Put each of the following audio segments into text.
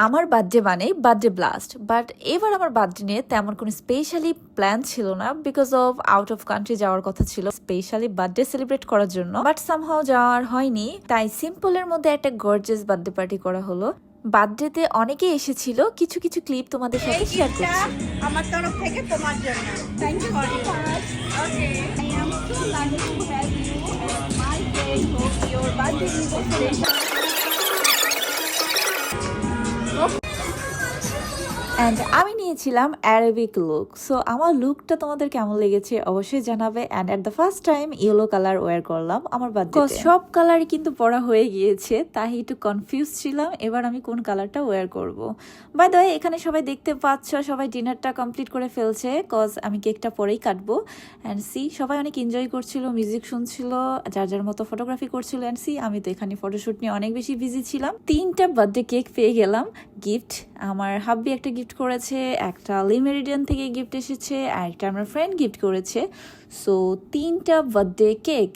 আমার বার্থডে মানে birthday blast, but এবার আমার বার্থডে নিয়ে তেমন কোনো স্পেশালি প্ল্যান ছিল না, because of out of country যাওয়ার কথা ছিল স্পেশালি বার্থডে সেলিব্রেট করার জন্য, বাট সামহাও যাওয়ার হয়নি। তাই সিম্পলের মধ্যে একটা গর্জিয়াস বার্থডে পার্টি করা হলো। বার্থডেতে অনেকেই এসেছিল, কিছু কিছু ক্লিপ তোমাদের সাথে শেয়ার করছি। আমার তরফ থেকে তোমার জন্য thank you very much. Okay, I am so lucky to have you as my friend. Hope your birthday celebration. And আমি নিয়েছিলাম অ্যারাবিক লুক। সো আমার লুকটা তোমাদের কেমন লেগেছে অবশ্যই জানাবে। And at the first time yellow colour wear করলাম আমার বার্থডে। সব কালারই কিন্তু পরা হয়ে গিয়েছে, তাই একটু কনফিউজ ছিলাম এবার আমি কোন কালারটা ওয়্যার করব। বাই দ্য ওয়ে, এখানে সবাই দেখতে পাচ্ছ সবাই ডিনারটা কমপ্লিট করে ফেলছে, কজ আমি কেকটা পরেই কাটবো। অ্যান্ড সি সবাই অনেক এনজয় করছিল, মিউজিক শুনছিল, যার যার মতো ফটোগ্রাফি করছিল। অ্যান্ড সি আমি তো এখানে ফটোশুট নিয়ে অনেক বেশি বিজি ছিলাম। 3টা বার্থডে কেক পেয়ে গেলাম গিফট। আমার হাব্বি একটা গিফট করেছে, একটা লিমেরিডিয়ান থেকে গিফট এসেছে, আর একটা আমার ফ্রেন্ড গিফট করেছে। সো 3টা বার্থডে কেক।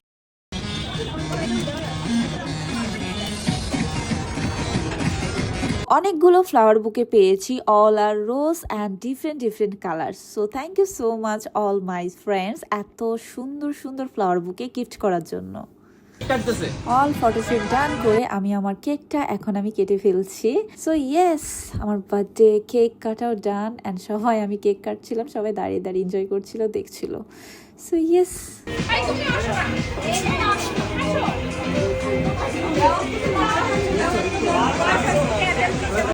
অনেকগুলো ফ্লাওয়ার বুকে পেয়েছি, অল আর rose and different different colour. So thank you so much all my friends এত সুন্দর সুন্দর ফ্লাওয়ার বুকে গিফট করার জন্য। অল ফটোশুট ডান করে আমি আমার কেকটা এখন আমি কেটে ফেলছি। সো ইয়েস, আমার বার্থডে কেক কাটাও ডান। অ্যান্ড সবাই আমি কেক কাটছিলাম, সবাই দাঁড়িয়ে দাঁড়িয়ে এনজয় করছিল, দেখছিল। So yes,